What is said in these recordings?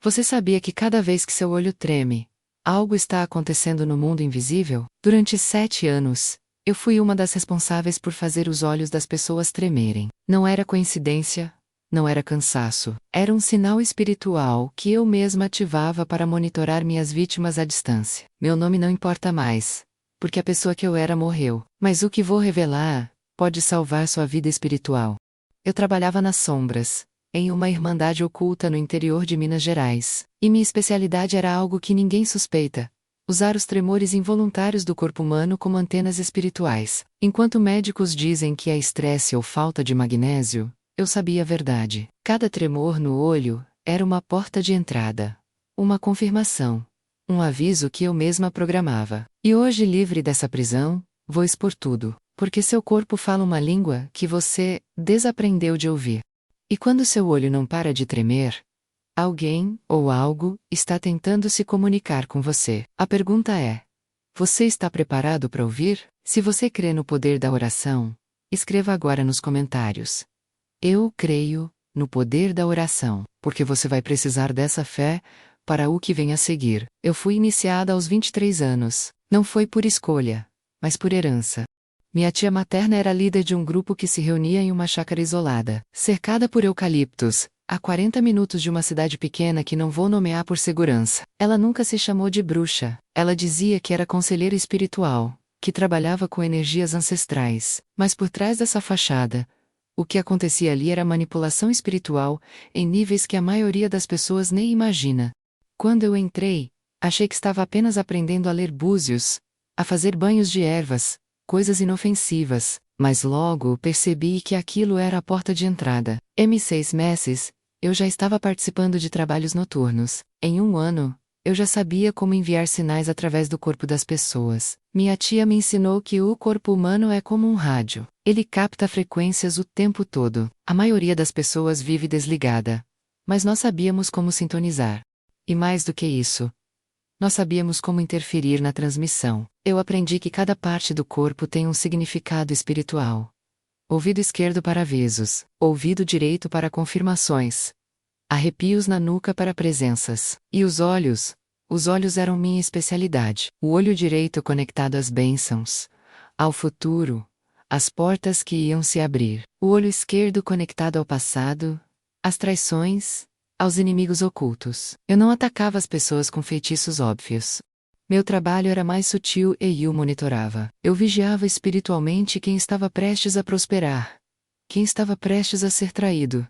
Você sabia que cada vez que seu olho treme, algo está acontecendo no mundo invisível? Durante 7 anos, eu fui uma das responsáveis por fazer os olhos das pessoas tremerem. Não era coincidência, não era cansaço. Era um sinal espiritual que eu mesma ativava para monitorar minhas vítimas à distância. Meu nome não importa mais, porque a pessoa que eu era morreu. Mas o que vou revelar pode salvar sua vida espiritual. Eu trabalhava nas sombras, em uma irmandade oculta no interior de Minas Gerais, e minha especialidade era algo que ninguém suspeita: usar os tremores involuntários do corpo humano como antenas espirituais. Enquanto médicos dizem que é estresse ou falta de magnésio, eu sabia a verdade. Cada tremor no olho era uma porta de entrada, uma confirmação, um aviso que eu mesma programava. E hoje, livre dessa prisão, vou expor tudo, porque seu corpo fala uma língua que você desaprendeu de ouvir. E quando seu olho não para de tremer, alguém, ou algo, está tentando se comunicar com você. A pergunta é: você está preparado para ouvir? Se você crê no poder da oração, escreva agora nos comentários: eu creio no poder da oração, porque você vai precisar dessa fé para o que vem a seguir. Eu fui iniciada aos 23 anos. Não foi por escolha, mas por herança. Minha tia materna era líder de um grupo que se reunia em uma chácara isolada, cercada por eucaliptos, a 40 minutos de uma cidade pequena que não vou nomear por segurança. Ela nunca se chamou de bruxa. Ela dizia que era conselheira espiritual, que trabalhava com energias ancestrais. Mas por trás dessa fachada, o que acontecia ali era manipulação espiritual, em níveis que a maioria das pessoas nem imagina. Quando eu entrei, achei que estava apenas aprendendo a ler búzios, a fazer banhos de ervas, coisas inofensivas, mas logo percebi que aquilo era a porta de entrada. Em 6 meses, eu já estava participando de trabalhos noturnos. Em 1 ano, eu já sabia como enviar sinais através do corpo das pessoas. Minha tia me ensinou que o corpo humano é como um rádio. Ele capta frequências o tempo todo. A maioria das pessoas vive desligada, mas nós sabíamos como sintonizar. E mais do que isso, nós sabíamos como interferir na transmissão. Eu aprendi que cada parte do corpo tem um significado espiritual. Ouvido esquerdo para avisos, ouvido direito para confirmações, arrepios na nuca para presenças. E os olhos eram minha especialidade. O olho direito conectado às bênçãos, ao futuro, às portas que iam se abrir. O olho esquerdo conectado ao passado, às traições, aos inimigos ocultos. Eu não atacava as pessoas com feitiços óbvios. Meu trabalho era mais sutil e eu monitorava. Eu vigiava espiritualmente quem estava prestes a prosperar, quem estava prestes a ser traído,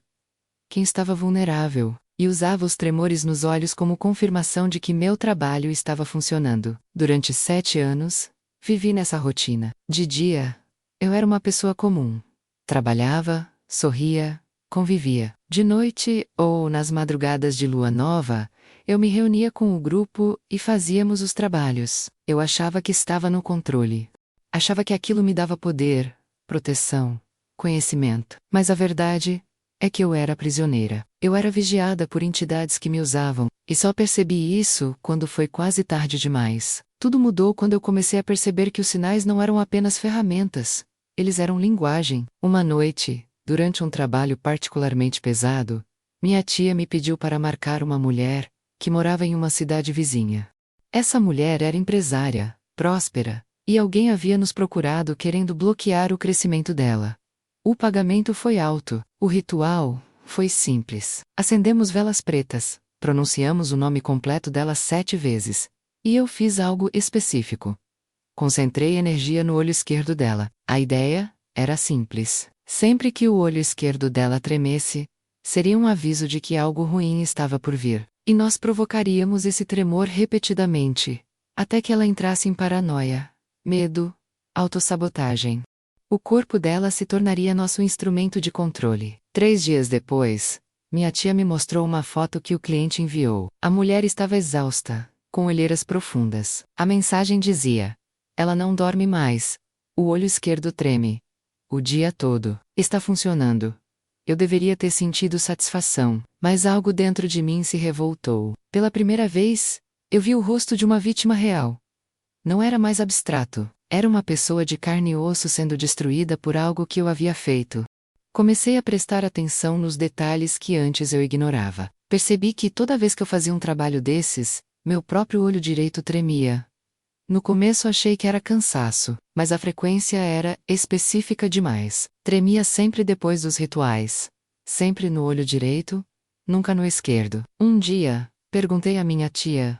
quem estava vulnerável, e usava os tremores nos olhos como confirmação de que meu trabalho estava funcionando. Durante 7 anos, vivi nessa rotina. De dia, eu era uma pessoa comum. Trabalhava, sorria, convivia. De noite, ou nas madrugadas de lua nova, eu me reunia com o grupo e fazíamos os trabalhos. Eu achava que estava no controle. Achava que aquilo me dava poder, proteção, conhecimento. Mas a verdade é que eu era prisioneira. Eu era vigiada por entidades que me usavam, e só percebi isso quando foi quase tarde demais. Tudo mudou quando eu comecei a perceber que os sinais não eram apenas ferramentas, eles eram linguagem. Uma noite, durante um trabalho particularmente pesado, minha tia me pediu para marcar uma mulher que morava em uma cidade vizinha. Essa mulher era empresária, próspera, e alguém havia nos procurado querendo bloquear o crescimento dela. O pagamento foi alto, o ritual foi simples. Acendemos velas pretas, pronunciamos o nome completo dela 7 vezes, e eu fiz algo específico. Concentrei energia no olho esquerdo dela. A ideia era simples. Sempre que o olho esquerdo dela tremesse, seria um aviso de que algo ruim estava por vir. E nós provocaríamos esse tremor repetidamente, até que ela entrasse em paranoia, medo, autossabotagem. O corpo dela se tornaria nosso instrumento de controle. 3 dias depois, minha tia me mostrou uma foto que o cliente enviou. A mulher estava exausta, com olheiras profundas. A mensagem dizia: ela não dorme mais, o olho esquerdo treme. O dia todo. Está funcionando. Eu deveria ter sentido satisfação, mas algo dentro de mim se revoltou. Pela primeira vez, eu vi o rosto de uma vítima real. Não era mais abstrato, era uma pessoa de carne e osso sendo destruída por algo que eu havia feito. Comecei a prestar atenção nos detalhes que antes eu ignorava. Percebi que toda vez que eu fazia um trabalho desses, meu próprio olho direito tremia. No começo achei que era cansaço, mas a frequência era específica demais. Tremia sempre depois dos rituais. Sempre no olho direito, nunca no esquerdo. Um dia, perguntei à minha tia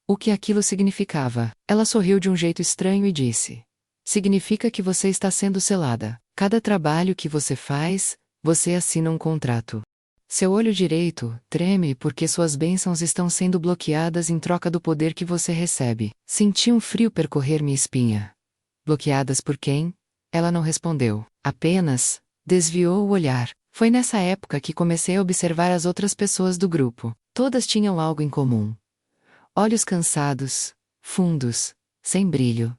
o que aquilo significava. Ela sorriu de um jeito estranho e disse: significa que você está sendo selada. Cada trabalho que você faz, você assina um contrato. Seu olho direito treme porque suas bênçãos estão sendo bloqueadas em troca do poder que você recebe. Senti um frio percorrer minha espinha. Bloqueadas por quem? Ela não respondeu. Apenas desviou o olhar. Foi nessa época que comecei a observar as outras pessoas do grupo. Todas tinham algo em comum. Olhos cansados, fundos, sem brilho.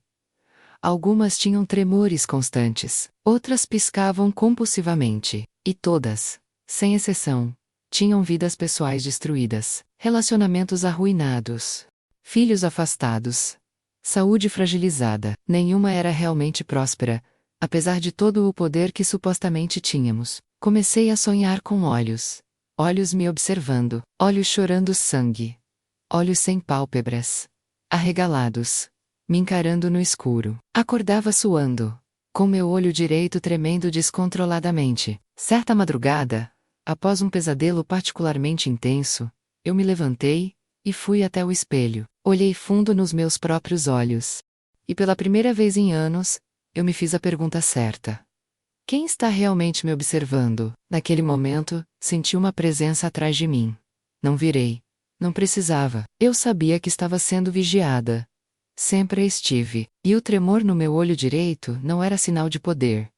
Algumas tinham tremores constantes, outras piscavam compulsivamente, e todas, sem exceção, tinham vidas pessoais destruídas, relacionamentos arruinados, filhos afastados, saúde fragilizada. Nenhuma era realmente próspera, apesar de todo o poder que supostamente tínhamos. Comecei a sonhar com olhos. Olhos me observando, olhos chorando sangue. Olhos sem pálpebras. Arregalados. Me encarando no escuro. Acordava suando, com meu olho direito tremendo descontroladamente. Certa madrugada, após um pesadelo particularmente intenso, eu me levantei e fui até o espelho. Olhei fundo nos meus próprios olhos. E pela primeira vez em anos, eu me fiz a pergunta certa. Quem está realmente me observando? Naquele momento, senti uma presença atrás de mim. Não virei. Não precisava. Eu sabia que estava sendo vigiada. Sempre estive. E o tremor no meu olho direito não era sinal de poder.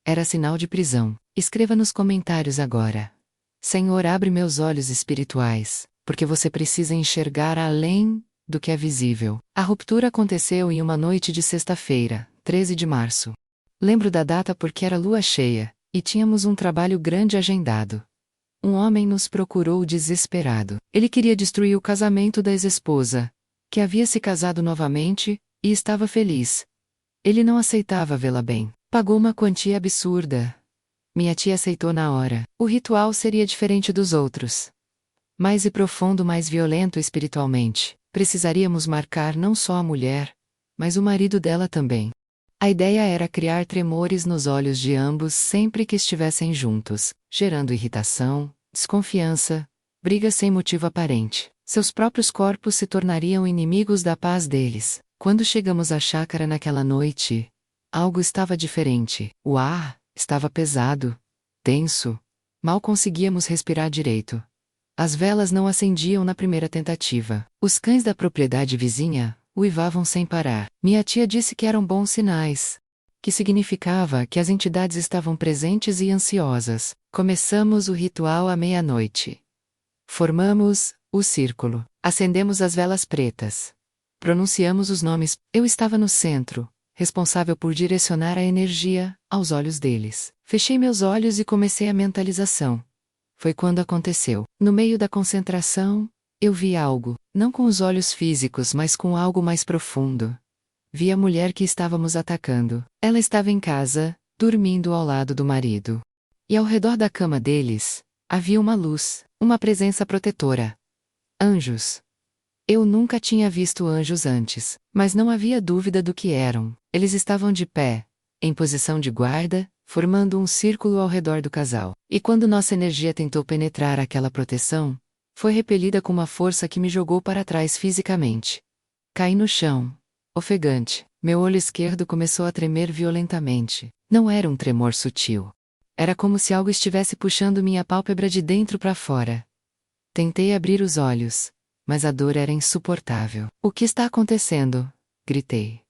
Era sinal de prisão. Escreva nos comentários agora. Senhor, abre meus olhos espirituais, porque você precisa enxergar além do que é visível. A ruptura aconteceu em uma noite de sexta-feira, 13 de março. Lembro da data porque era lua cheia, e tínhamos um trabalho grande agendado. Um homem nos procurou desesperado. Ele queria destruir o casamento da ex-esposa, que havia se casado novamente, e estava feliz. Ele não aceitava vê-la bem. Pagou uma quantia absurda. Minha tia aceitou na hora. O ritual seria diferente dos outros. Mais e profundo, mais violento espiritualmente. Precisaríamos marcar não só a mulher, mas o marido dela também. A ideia era criar tremores nos olhos de ambos sempre que estivessem juntos, gerando irritação, desconfiança, briga sem motivo aparente. Seus próprios corpos se tornariam inimigos da paz deles. Quando chegamos à chácara naquela noite, algo estava diferente. O ar estava pesado, tenso. Mal conseguíamos respirar direito. As velas não acendiam na primeira tentativa. Os cães da propriedade vizinha uivavam sem parar. Minha tia disse que eram bons sinais, que significava que as entidades estavam presentes e ansiosas. Começamos o ritual à meia-noite. Formamos o círculo. Acendemos as velas pretas. Pronunciamos os nomes. Eu estava no centro, responsável por direcionar a energia aos olhos deles. Fechei meus olhos e comecei a mentalização. Foi quando aconteceu. No meio da concentração, eu vi algo, não com os olhos físicos, mas com algo mais profundo. Vi a mulher que estávamos atacando. Ela estava em casa, dormindo ao lado do marido. E ao redor da cama deles, havia uma luz, uma presença protetora. Anjos. Eu nunca tinha visto anjos antes, mas não havia dúvida do que eram. Eles estavam de pé, em posição de guarda, formando um círculo ao redor do casal. E quando nossa energia tentou penetrar aquela proteção, foi repelida com uma força que me jogou para trás fisicamente. Caí no chão, ofegante. Meu olho esquerdo começou a tremer violentamente. Não era um tremor sutil. Era como se algo estivesse puxando minha pálpebra de dentro para fora. Tentei abrir os olhos, mas a dor era insuportável. O que está acontecendo? Gritei.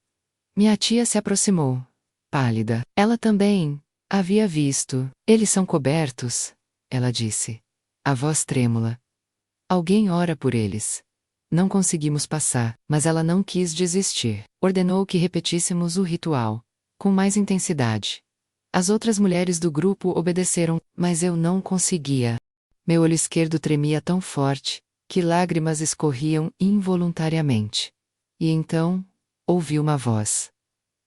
Minha tia se aproximou, pálida. Ela também havia visto. Eles são cobertos, ela disse. A voz trêmula. Alguém ora por eles. Não conseguimos passar, mas ela não quis desistir. Ordenou que repetíssemos o ritual, com mais intensidade. As outras mulheres do grupo obedeceram, mas eu não conseguia. Meu olho esquerdo tremia tão forte, que lágrimas escorriam involuntariamente. E então, ouvi uma voz.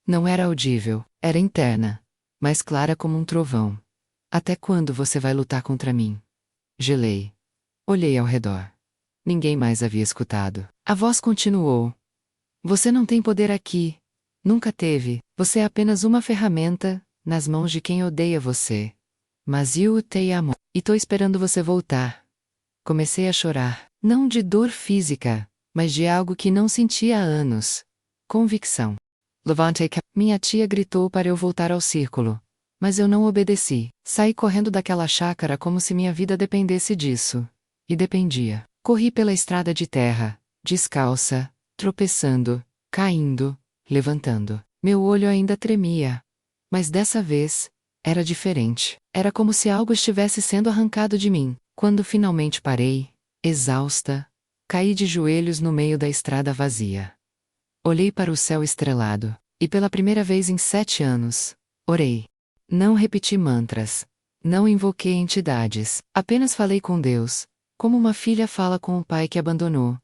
Não era audível, era interna, mais clara como um trovão. Até quando você vai lutar contra mim? Gelei. Olhei ao redor. Ninguém mais havia escutado. A voz continuou. Você não tem poder aqui. Nunca teve. Você é apenas uma ferramenta, nas mãos de quem odeia você. Mas eu te amo. E tô esperando você voltar. Comecei a chorar. Não de dor física, mas de algo que não sentia há anos. Convicção. Levantei. Minha tia gritou para eu voltar ao círculo. Mas eu não obedeci. Saí correndo daquela chácara como se minha vida dependesse disso. E dependia. Corri pela estrada de terra, descalça, tropeçando, caindo, levantando. Meu olho ainda tremia. Mas dessa vez, era diferente. Era como se algo estivesse sendo arrancado de mim. Quando finalmente parei, exausta, caí de joelhos no meio da estrada vazia. Olhei para o céu estrelado, e pela primeira vez em 7 anos, orei. Não repeti mantras. Não invoquei entidades. Apenas falei com Deus, como uma filha fala com o pai que abandonou.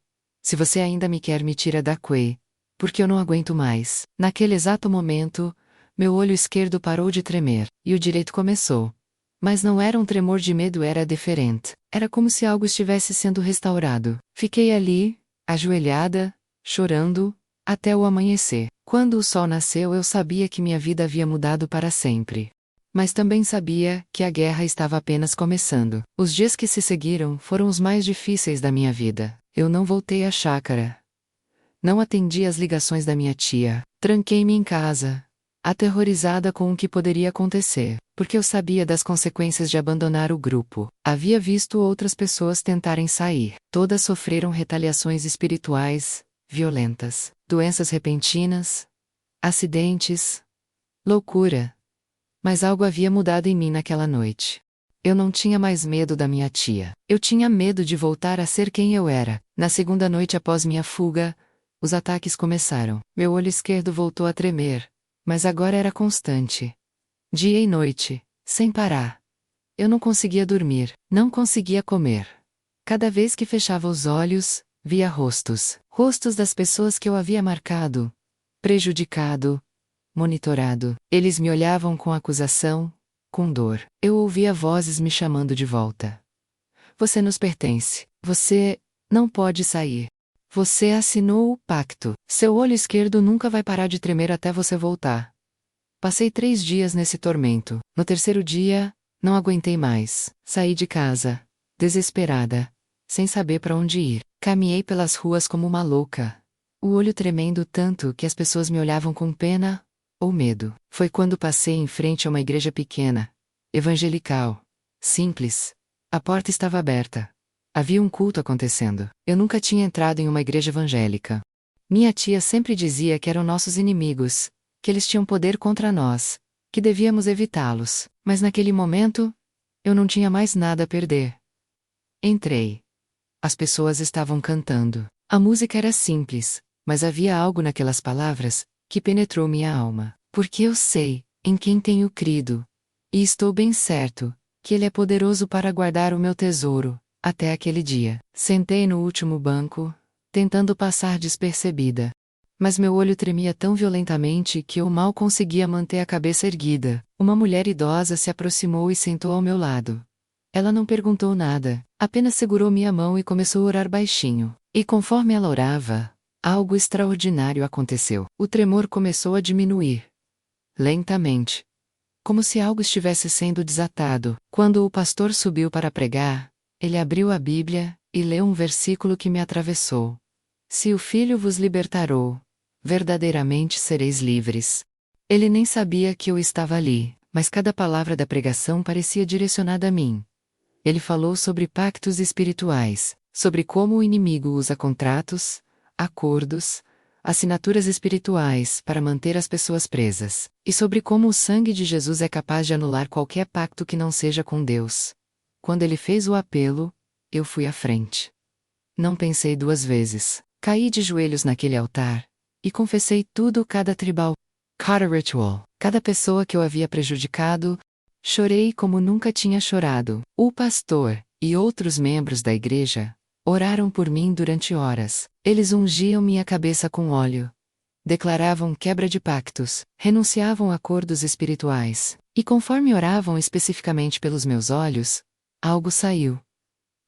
Se você ainda me quer, me tira daqui, porque eu não aguento mais. Naquele exato momento, meu olho esquerdo parou de tremer, e o direito começou. Mas não era um tremor de medo, era diferente. Era como se algo estivesse sendo restaurado. Fiquei ali, ajoelhada, chorando, até o amanhecer. Quando o sol nasceu, eu sabia que minha vida havia mudado para sempre. Mas também sabia que a guerra estava apenas começando. Os dias que se seguiram foram os mais difíceis da minha vida. Eu não voltei à chácara. Não atendi às ligações da minha tia. Tranquei-me em casa, aterrorizada com o que poderia acontecer, porque eu sabia das consequências de abandonar o grupo. Havia visto outras pessoas tentarem sair. Todas sofreram retaliações espirituais, violentas, doenças repentinas, acidentes, loucura. Mas algo havia mudado em mim naquela noite. Eu não tinha mais medo da minha tia. Eu tinha medo de voltar a ser quem eu era. Na segunda noite após minha fuga, os ataques começaram. Meu olho esquerdo voltou a tremer, mas agora era constante. Dia e noite, sem parar. Eu não conseguia dormir, não conseguia comer. Cada vez que fechava os olhos, via rostos. Rostos das pessoas que eu havia marcado, prejudicado, monitorado. Eles me olhavam com acusação, com dor. Eu ouvia vozes me chamando de volta. Você nos pertence. Você não pode sair. Você assinou o pacto. Seu olho esquerdo nunca vai parar de tremer até você voltar. Passei 3 dias nesse tormento. No terceiro dia, não aguentei mais. Saí de casa, desesperada, sem saber para onde ir. Caminhei pelas ruas como uma louca, o olho tremendo tanto que as pessoas me olhavam com pena ou medo. Foi quando passei em frente a uma igreja pequena, evangelical, simples. A porta estava aberta. Havia um culto acontecendo. Eu nunca tinha entrado em uma igreja evangélica. Minha tia sempre dizia que eram nossos inimigos, que eles tinham poder contra nós, que devíamos evitá-los. Mas naquele momento, eu não tinha mais nada a perder. Entrei. As pessoas estavam cantando. A música era simples, mas havia algo naquelas palavras que penetrou minha alma. Porque eu sei em quem tenho crido, e estou bem certo que Ele é poderoso para guardar o meu tesouro até aquele dia. Sentei no último banco, tentando passar despercebida. Mas meu olho tremia tão violentamente que eu mal conseguia manter a cabeça erguida. Uma mulher idosa se aproximou e sentou ao meu lado. Ela não perguntou nada, apenas segurou minha mão e começou a orar baixinho. E conforme ela orava, algo extraordinário aconteceu. O tremor começou a diminuir. Lentamente. Como se algo estivesse sendo desatado. Quando o pastor subiu para pregar, ele abriu a Bíblia e leu um versículo que me atravessou. Se o Filho vos libertarou, verdadeiramente sereis livres. Ele nem sabia que eu estava ali, mas cada palavra da pregação parecia direcionada a mim. Ele falou sobre pactos espirituais, sobre como o inimigo usa contratos, acordos, assinaturas espirituais para manter as pessoas presas, e sobre como o sangue de Jesus é capaz de anular qualquer pacto que não seja com Deus. Quando ele fez o apelo, eu fui à frente. Não pensei 2 vezes. Caí de joelhos naquele altar e confessei tudo, cada tribal, cada ritual, cada pessoa que eu havia prejudicado. Chorei como nunca tinha chorado. O pastor e outros membros da igreja oraram por mim durante horas. Eles ungiam minha cabeça com óleo, declaravam quebra de pactos, renunciavam a acordos espirituais. E conforme oravam especificamente pelos meus olhos, algo saiu.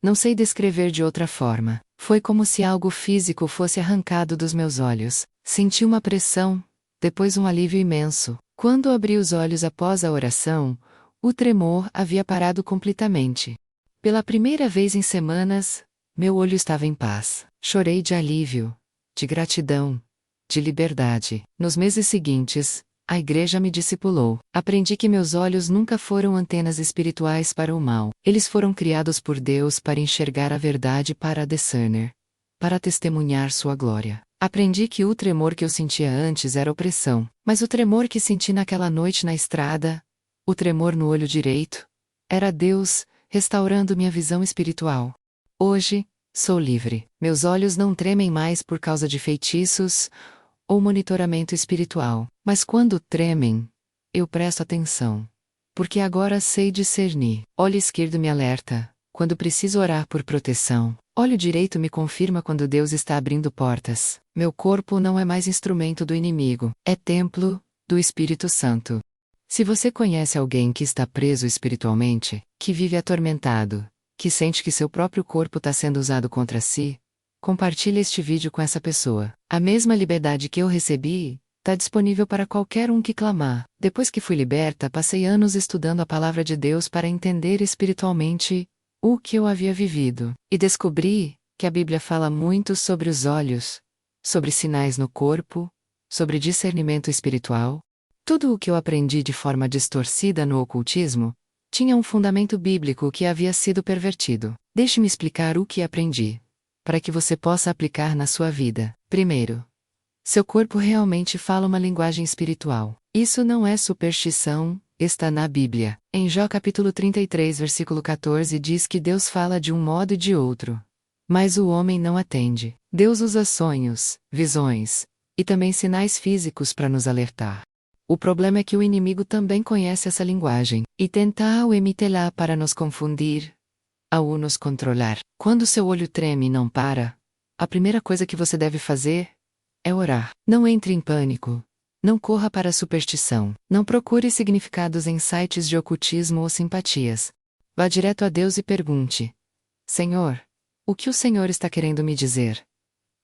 Não sei descrever de outra forma. Foi como se algo físico fosse arrancado dos meus olhos. Senti uma pressão, depois um alívio imenso. Quando abri os olhos após a oração, o tremor havia parado completamente. Pela primeira vez em semanas, meu olho estava em paz. Chorei de alívio, de gratidão, de liberdade. Nos meses seguintes, a igreja me discipulou. Aprendi que meus olhos nunca foram antenas espirituais para o mal. Eles foram criados por Deus para enxergar a verdade, para discernir, para testemunhar sua glória. Aprendi que o tremor que eu sentia antes era opressão, mas o tremor que senti naquela noite na estrada, o tremor no olho direito, era Deus restaurando minha visão espiritual. Hoje, sou livre. Meus olhos não tremem mais por causa de feitiços ou monitoramento espiritual, mas quando tremem, eu presto atenção. Porque agora sei discernir. Olho esquerdo me alerta quando preciso orar por proteção. Olho direito me confirma quando Deus está abrindo portas. Meu corpo não é mais instrumento do inimigo, é templo do Espírito Santo. Se você conhece alguém que está preso espiritualmente, que vive atormentado, que sente que seu próprio corpo está sendo usado contra si, compartilhe este vídeo com essa pessoa. A mesma liberdade que eu recebi está disponível para qualquer um que clamar. Depois que fui liberta, passei anos estudando a palavra de Deus para entender espiritualmente o que eu havia vivido. E descobri que a Bíblia fala muito sobre os olhos, sobre sinais no corpo, sobre discernimento espiritual. Tudo o que eu aprendi de forma distorcida no ocultismo tinha um fundamento bíblico que havia sido pervertido. Deixe-me explicar o que aprendi, para que você possa aplicar na sua vida. Primeiro, seu corpo realmente fala uma linguagem espiritual. Isso não é superstição, está na Bíblia. Em Jó capítulo 33, versículo 14 diz que Deus fala de um modo e de outro, mas o homem não atende. Deus usa sonhos, visões e também sinais físicos para nos alertar. O problema é que o inimigo também conhece essa linguagem e tenta imitá-la para nos confundir, ao nos controlar. Quando seu olho treme e não para, a primeira coisa que você deve fazer é orar. Não entre em pânico. Não corra para a superstição. Não procure significados em sites de ocultismo ou simpatias. Vá direto a Deus e pergunte: Senhor, o que o Senhor está querendo me dizer?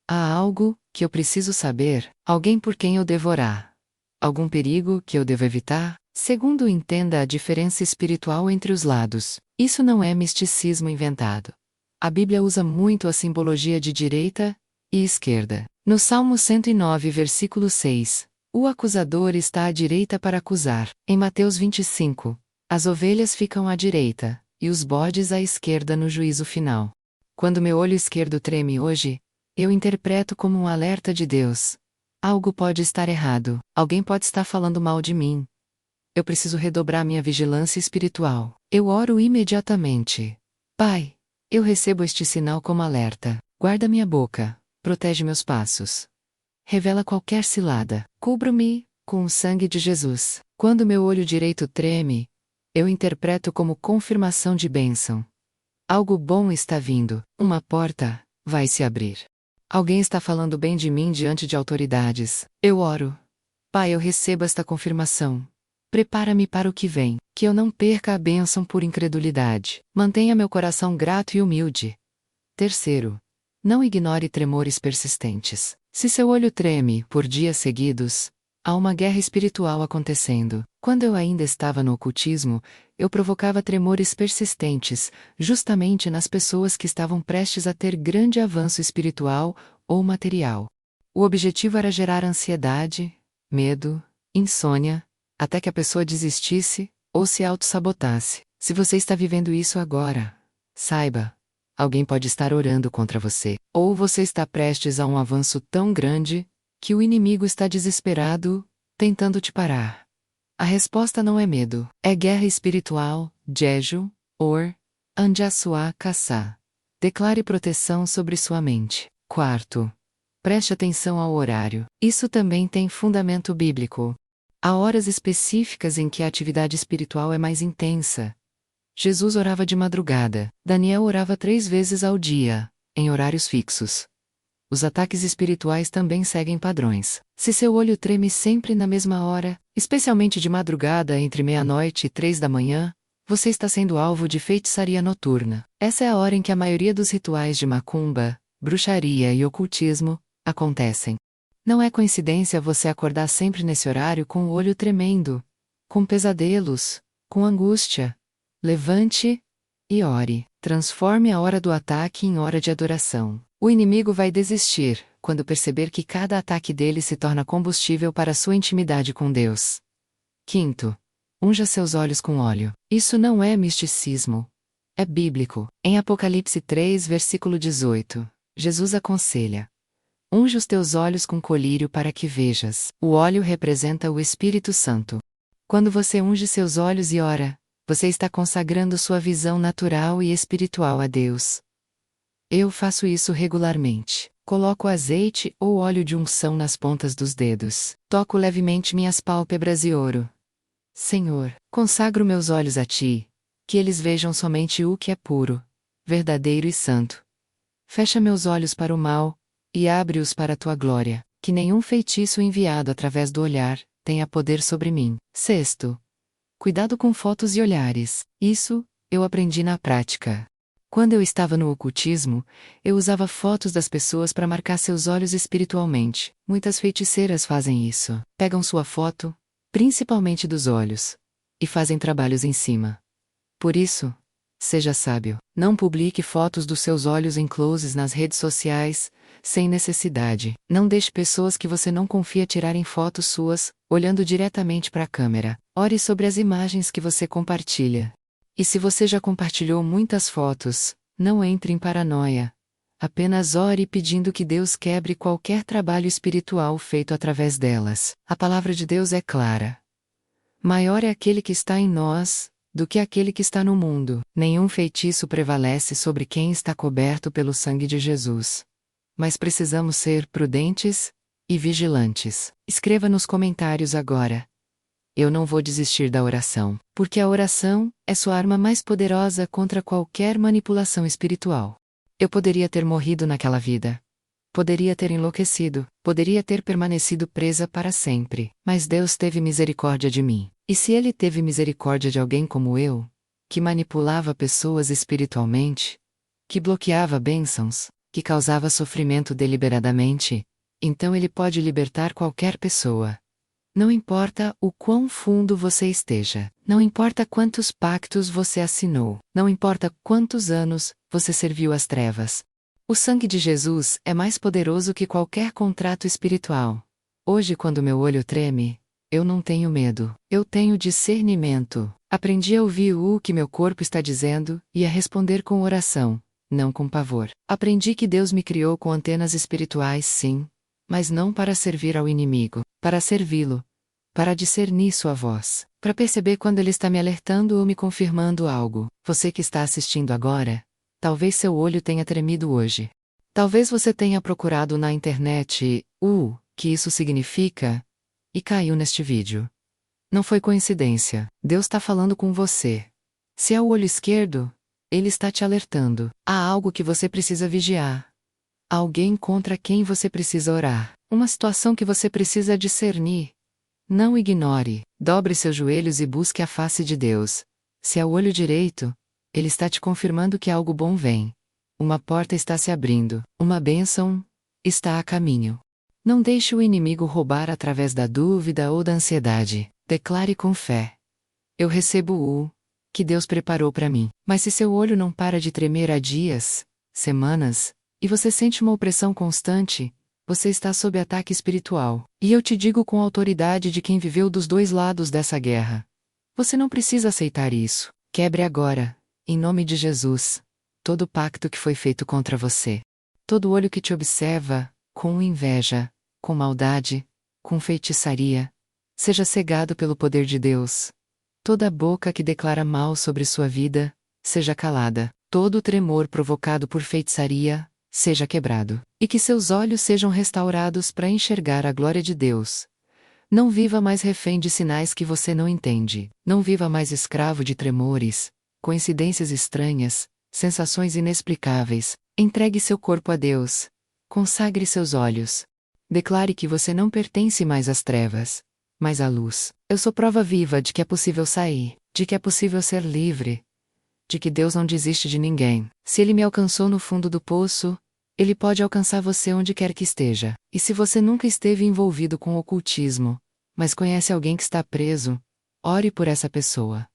Há algo que eu preciso saber? Alguém por quem eu devo orar? Algum perigo que eu devo evitar? Segundo, entenda a diferença espiritual entre os lados. Isso não é misticismo inventado. A Bíblia usa muito a simbologia de direita e esquerda. No Salmo 109, versículo 6, o acusador está à direita para acusar. Em Mateus 25, as ovelhas ficam à direita, e os bodes à esquerda no juízo final. Quando meu olho esquerdo treme hoje, eu interpreto como um alerta de Deus. Algo pode estar errado, alguém pode estar falando mal de mim. Eu preciso redobrar minha vigilância espiritual. Eu oro imediatamente. Pai, eu recebo este sinal como alerta. Guarda minha boca, protege meus passos. Revela qualquer cilada. Cubra-me com o sangue de Jesus. Quando meu olho direito treme, eu interpreto como confirmação de bênção. Algo bom está vindo. Uma porta vai se abrir. Alguém está falando bem de mim diante de autoridades. Eu oro. Pai, eu recebo esta confirmação. Prepara-me para o que vem, que eu não perca a bênção por incredulidade. Mantenha meu coração grato e humilde. Terceiro, não ignore tremores persistentes. Se seu olho treme por dias seguidos, há uma guerra espiritual acontecendo. Quando eu ainda estava no ocultismo, eu provocava tremores persistentes, justamente nas pessoas que estavam prestes a ter grande avanço espiritual ou material. O objetivo era gerar ansiedade, medo, insônia, até que a pessoa desistisse ou se autossabotasse. Se você está vivendo isso agora, saiba, alguém pode estar orando contra você, ou você está prestes a um avanço tão grande que o inimigo está desesperado, tentando te parar. A resposta não é medo, é guerra espiritual, jeju, or, anjasua kassá. Declare proteção sobre sua mente. Quarto, preste atenção ao horário. Isso também tem fundamento bíblico. Há horas específicas em que a atividade espiritual é mais intensa. Jesus orava de madrugada. Daniel orava 3 vezes ao dia, em horários fixos. Os ataques espirituais também seguem padrões. Se seu olho treme sempre na mesma hora, Especialmente de madrugada entre meia-noite e 3 da manhã, você está sendo alvo de feitiçaria noturna. Essa é a hora em que a maioria dos rituais de macumba, bruxaria e ocultismo acontecem. Não é coincidência você acordar sempre nesse horário com o olho tremendo, com pesadelos, com angústia. Levante e ore. Transforme a hora do ataque em hora de adoração. O inimigo vai desistir quando perceber que cada ataque dele se torna combustível para sua intimidade com Deus. Quinto, unja seus olhos com óleo. Isso não é misticismo. É bíblico. Em Apocalipse 3, versículo 18, Jesus aconselha: unge os teus olhos com colírio para que vejas. O óleo representa o Espírito Santo. Quando você unge seus olhos e ora, você está consagrando sua visão natural e espiritual a Deus. Eu faço isso regularmente. Coloco azeite ou óleo de unção nas pontas dos dedos. Toco levemente minhas pálpebras e oro: Senhor, consagro meus olhos a Ti, que eles vejam somente o que é puro, verdadeiro e santo. Fecha meus olhos para o mal, e abre-os para a Tua glória, que nenhum feitiço enviado através do olhar tenha poder sobre mim. Sexto, cuidado com fotos e olhares. Isso, eu aprendi na prática. Quando eu estava no ocultismo, eu usava fotos das pessoas para marcar seus olhos espiritualmente. Muitas feiticeiras fazem isso. Pegam sua foto, principalmente dos olhos, e fazem trabalhos em cima. Por isso, seja sábio. Não publique fotos dos seus olhos em closes nas redes sociais, sem necessidade. Não deixe pessoas que você não confia tirarem fotos suas, olhando diretamente para a câmera. Ore sobre as imagens que você compartilha. E se você já compartilhou muitas fotos, não entre em paranoia. Apenas ore pedindo que Deus quebre qualquer trabalho espiritual feito através delas. A palavra de Deus é clara. Maior é aquele que está em nós do que aquele que está no mundo. Nenhum feitiço prevalece sobre quem está coberto pelo sangue de Jesus. Mas precisamos ser prudentes e vigilantes. Escreva nos comentários agora: eu não vou desistir da oração, porque a oração é sua arma mais poderosa contra qualquer manipulação espiritual. Eu poderia ter morrido naquela vida. Poderia ter enlouquecido, poderia ter permanecido presa para sempre, mas Deus teve misericórdia de mim. E se Ele teve misericórdia de alguém como eu, que manipulava pessoas espiritualmente, que bloqueava bênçãos, que causava sofrimento deliberadamente, então Ele pode libertar qualquer pessoa. Não importa o quão fundo você esteja, não importa quantos pactos você assinou, não importa quantos anos você serviu às trevas. O sangue de Jesus é mais poderoso que qualquer contrato espiritual. Hoje, quando meu olho treme, eu não tenho medo, eu tenho discernimento. Aprendi a ouvir o que meu corpo está dizendo e a responder com oração, não com pavor. Aprendi que Deus me criou com antenas espirituais, sim, mas não para servir ao inimigo, para servi-lo, para discernir sua voz, para perceber quando ele está me alertando ou me confirmando algo. Você que está assistindo agora, talvez seu olho tenha tremido hoje. Talvez você tenha procurado na internet que isso significa e caiu neste vídeo. Não foi coincidência. Deus está falando com você. Se é o olho esquerdo, Ele está te alertando. Há algo que você precisa vigiar. Alguém contra quem você precisa orar. Uma situação que você precisa discernir. Não ignore. Dobre seus joelhos e busque a face de Deus. Se é o olho direito, Ele está te confirmando que algo bom vem. Uma porta está se abrindo. Uma bênção está a caminho. Não deixe o inimigo roubar através da dúvida ou da ansiedade. Declare com fé: eu recebo o que Deus preparou para mim. Mas se seu olho não para de tremer há dias, semanas, e você sente uma opressão constante, você está sob ataque espiritual. E eu te digo com a autoridade de quem viveu dos dois lados dessa guerra: você não precisa aceitar isso. Quebre agora, em nome de Jesus, todo pacto que foi feito contra você. Todo olho que te observa, com inveja, com maldade, com feitiçaria, seja cegado pelo poder de Deus. Toda boca que declara mal sobre sua vida, seja calada. Todo tremor provocado por feitiçaria, seja quebrado. E que seus olhos sejam restaurados para enxergar a glória de Deus. Não viva mais refém de sinais que você não entende. Não viva mais escravo de tremores, coincidências estranhas, sensações inexplicáveis. Entregue seu corpo a Deus. Consagre seus olhos. Declare que você não pertence mais às trevas, mas à luz. Eu sou prova viva de que é possível sair, de que é possível ser livre, de que Deus não desiste de ninguém. Se Ele me alcançou no fundo do poço, Ele pode alcançar você onde quer que esteja. E se você nunca esteve envolvido com o ocultismo, mas conhece alguém que está preso, ore por essa pessoa.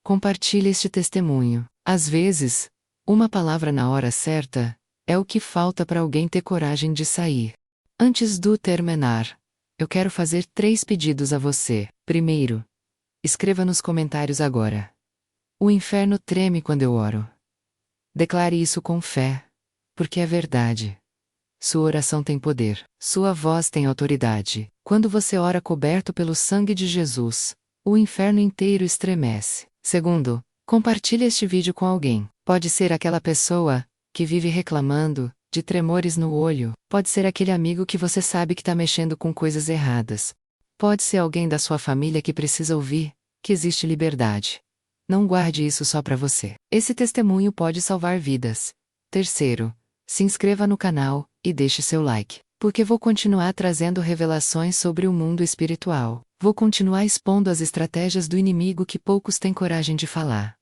Compartilhe este testemunho. Às vezes, uma palavra na hora certa é o que falta para alguém ter coragem de sair. Antes do terminar, eu quero fazer 3 pedidos a você. Primeiro, escreva nos comentários agora: o inferno treme quando eu oro. Declare isso com fé, porque é verdade. Sua oração tem poder, sua voz tem autoridade. Quando você ora coberto pelo sangue de Jesus, o inferno inteiro estremece. Segundo, compartilhe este vídeo com alguém. Pode ser aquela pessoa que vive reclamando de tremores no olho, pode ser aquele amigo que você sabe que está mexendo com coisas erradas. Pode ser alguém da sua família que precisa ouvir que existe liberdade. Não guarde isso só para você. Esse testemunho pode salvar vidas. Terceiro, se inscreva no canal e deixe seu like, porque vou continuar trazendo revelações sobre o mundo espiritual. Vou continuar expondo as estratégias do inimigo que poucos têm coragem de falar.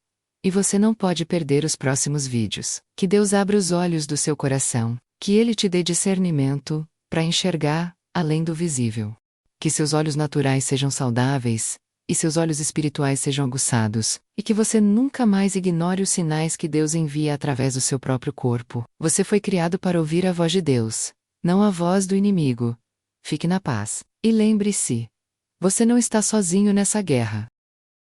E você não pode perder os próximos vídeos. Que Deus abra os olhos do seu coração, que Ele te dê discernimento para enxergar além do visível. Que seus olhos naturais sejam saudáveis e seus olhos espirituais sejam aguçados, e que você nunca mais ignore os sinais que Deus envia através do seu próprio corpo. Você foi criado para ouvir a voz de Deus, não a voz do inimigo. Fique na paz. E lembre-se, você não está sozinho nessa guerra.